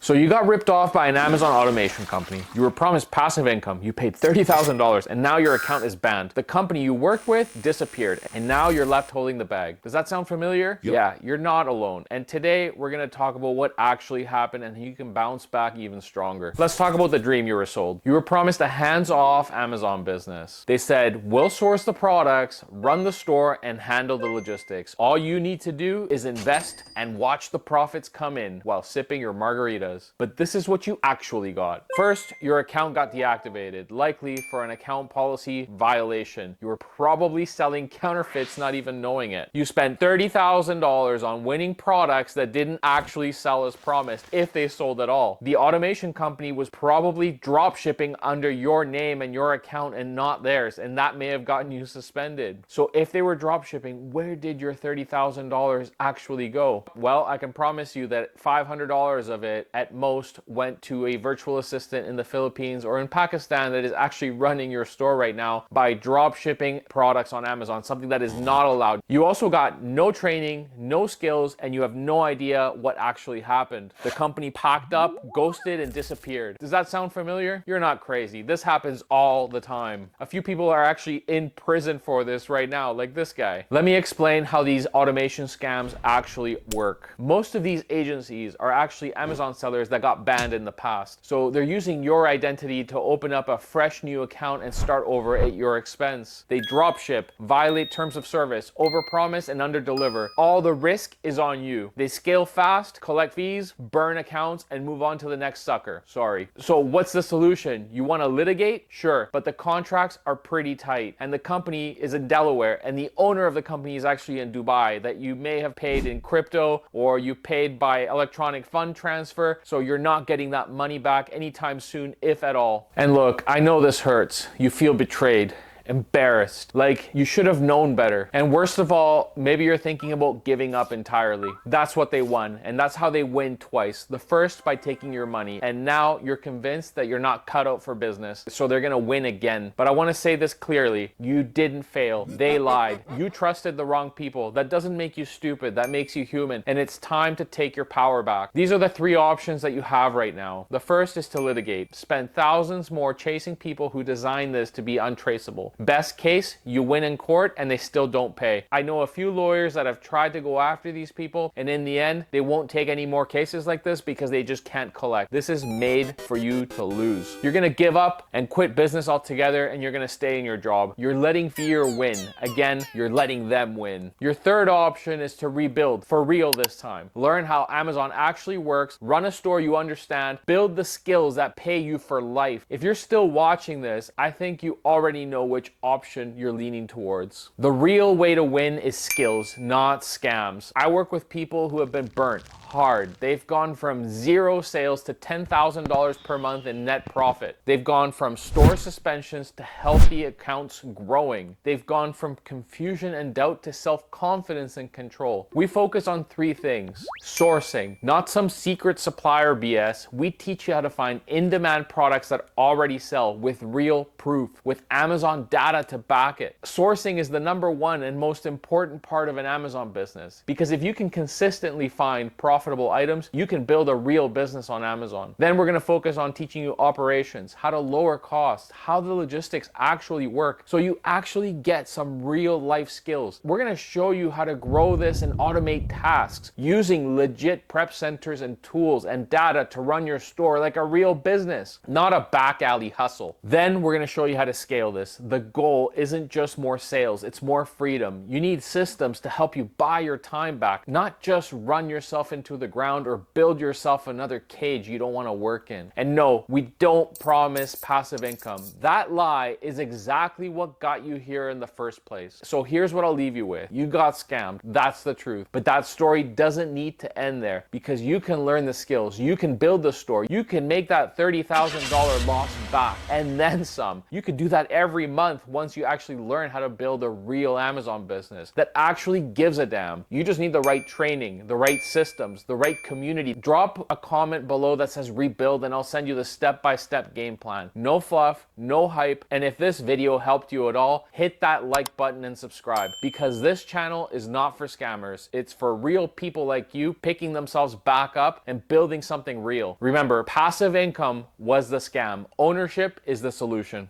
So you got ripped off by an Amazon automation company. You were promised passive income. You paid $30,000 and now your account is banned. The company you worked with disappeared and now you're left holding the bag. Does that sound familiar? Yep. Yeah, you're not alone. And today we're going to talk about what actually happened and how you can bounce back even stronger. Let's talk about the dream you were sold. You were promised a hands-off Amazon business. They said, we'll source the products, run the store, and handle the logistics. All you need to do is invest and watch the profits come in while sipping your margaritas. But this is what you actually got. First, your account got deactivated, likely for an account policy violation. You were probably selling counterfeits, not even knowing it. You spent $30,000 on winning products that didn't actually sell as promised, if they sold at all. The automation company was probably drop shipping under your name and your account and not theirs, and that may have gotten you suspended. So if they were drop shipping, where did your $30,000 actually go? Well, I can promise you that $500 of it at most went to a virtual assistant in the Philippines or in Pakistan that is actually running your store right now by drop shipping products on Amazon, something that is not allowed. You also got no training, no skills, and you have no idea what actually happened. The company packed up, ghosted, and disappeared. Does that sound familiar? You're not crazy. This happens all the time. A few people are actually in prison for this right now, like this guy. Let me explain how these automation scams actually work. Most of these agencies are actually Amazon sellers that got banned in the past. So they're using your identity to open up a fresh new account and start over at your expense. They drop ship, violate terms of service, overpromise and underdeliver. All the risk is on you. They scale fast, collect fees, burn accounts, and move on to the next sucker. Sorry. So what's the solution? You want to litigate? Sure, but the contracts are pretty tight and the company is in Delaware and the owner of the company is actually in Dubai that you may have paid in crypto or you paid by electronic fund transfer, so you're not getting that money back anytime soon, if at all. And look, I know this hurts. You feel betrayed, embarrassed, like you should have known better. And worst of all, maybe you're thinking about giving up entirely. That's what they won, and that's how they win twice. The first by taking your money, and now you're convinced that you're not cut out for business, so they're gonna win again. But I wanna say this clearly, you didn't fail. They lied. You trusted the wrong people. That doesn't make you stupid, that makes you human, and it's time to take your power back. These are the three options that you have right now. The first is to litigate. Spend thousands more chasing people who designed this to be untraceable. Best case, you win in court and they still don't pay. I know a few lawyers that have tried to go after these people, and in the end, they won't take any more cases like this because they just can't collect. This is made for you to lose. You're gonna give up and quit business altogether, and you're gonna stay in your job. You're letting fear win. Again, you're letting them win. Your third option is to rebuild, for real this time. Learn how Amazon actually works, run a store you understand, build the skills that pay you for life. If you're still watching this, I think you already know which option you're leaning towards. The real way to win is skills, not scams. I work with people who have been burnt hard. They've gone from zero sales to $10,000 per month in net profit. They've gone from store suspensions to healthy accounts growing. They've gone from confusion and doubt to self-confidence and control. We focus on three things. Sourcing, not some secret supplier BS. We teach you how to find in-demand products that already sell with real proof, with Amazon data to back it. Sourcing is the number one and most important part of an Amazon business, because if you can consistently find profitable items, you can build a real business on Amazon. Then we're going to focus on teaching you operations, how to lower costs, how the logistics actually work, so you actually get some real life skills. We're going to show you how to grow this and automate tasks using legit prep centers and tools and data to run your store like a real business, not a back alley hustle. Then we're going to show you how to scale this. The goal isn't just more sales, it's more freedom. You need systems to help you buy your time back, not just run yourself into the ground or build yourself another cage you don't want to work in. And no, we don't promise passive income. That lie is exactly what got you here in the first place. So here's what I'll leave you with. You got scammed. That's the truth. But that story doesn't need to end there, because you can learn the skills. You can build the store. You can make that $30,000 loss back and then some. You could do that every month month once you actually learn how to build a real Amazon business that actually gives a damn. You just need the right training, the right systems, the right community. Drop a comment below that says rebuild and I'll send you the step-by-step game plan. No fluff, no hype. And if this video helped you at all, hit that like button and subscribe, because this channel is not for scammers. It's for real people like you picking themselves back up and building something real. Remember, passive income was the scam. Ownership is the solution.